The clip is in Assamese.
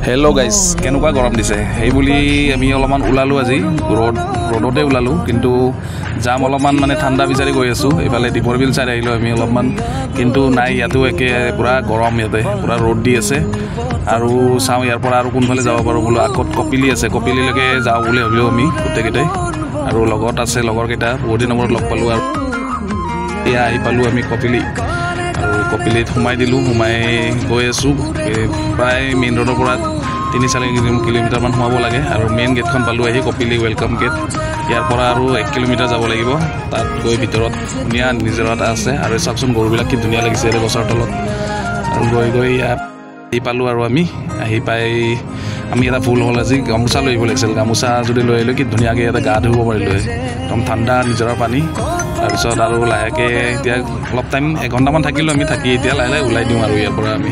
হেল্ল' গাইজ, কেনেকুৱা গৰম দিছে সেইবুলি আমি অলপমান ওলালোঁ আজি ৰ'দতে ওলালোঁ, কিন্তু যাম অলপমান মানে ঠাণ্ডা বিচাৰি গৈ আছোঁ। এইফালে দীপৰ বিল চাইড আহিলোঁ আমি অলপমান, কিন্তু নাই, ইয়াতো একে পূৰা গৰম, ইয়াতে পূৰা ৰ'দ দি আছে। আৰু চাওঁ ইয়াৰ পৰা আৰু কোনফালে যাব পাৰোঁ বোলো। আগত কপিলি আছে, কপিলিলৈকে যাওঁ বুলি ভাবিলোঁ আমি গোটেইকেইটাই, আৰু লগত আছে লগৰকেইটা, বহুত দিনৰ মূৰত লগ পালোঁ। আৰু এয়া আহি পালোঁ আমি কপিলি, আৰু কপিলিত সোমাই দিলোঁ। সোমাই গৈ আছোঁ, প্ৰায় মেইন ৰোডৰ পৰা 3-4 কিলোমিটাৰমান সোমাব লাগে, আৰু মেইন গেটখন পালোঁ আহি, কপিলি ৱেলকাম গেট। ইয়াৰ পৰা আৰু 1 কিলোমিটাৰ যাব লাগিব। তাত গৈ ভিতৰত ধুনীয়া নিজৰা এটা আছে, আৰু চাওকচোন গৰুবিলাক কি ধুনীয়া লাগিছে এই গছৰ তলত। আৰু গৈ ইয়াত আহি পালোঁ, আৰু আমি আহি পাই আমি এটা ভুল হ'ল আজি, গামোচা লৈ আহিব লাগিছিল। গামোচা যদি লৈ আহিলোঁ কি ধুনীয়াকৈ ইয়াতে গা ধুব পাৰিলোঁ হয়, একদম ঠাণ্ডা নিজৰাৰ পানী। তাৰপিছত আৰু লাহেকৈ এতিয়া অলপ টাইম 1 ঘণ্টামান থাকিলোঁ আমি, থাকি এতিয়া লাহে লাহে ওলাই দিওঁ আৰু ইয়াৰ পৰা আমি।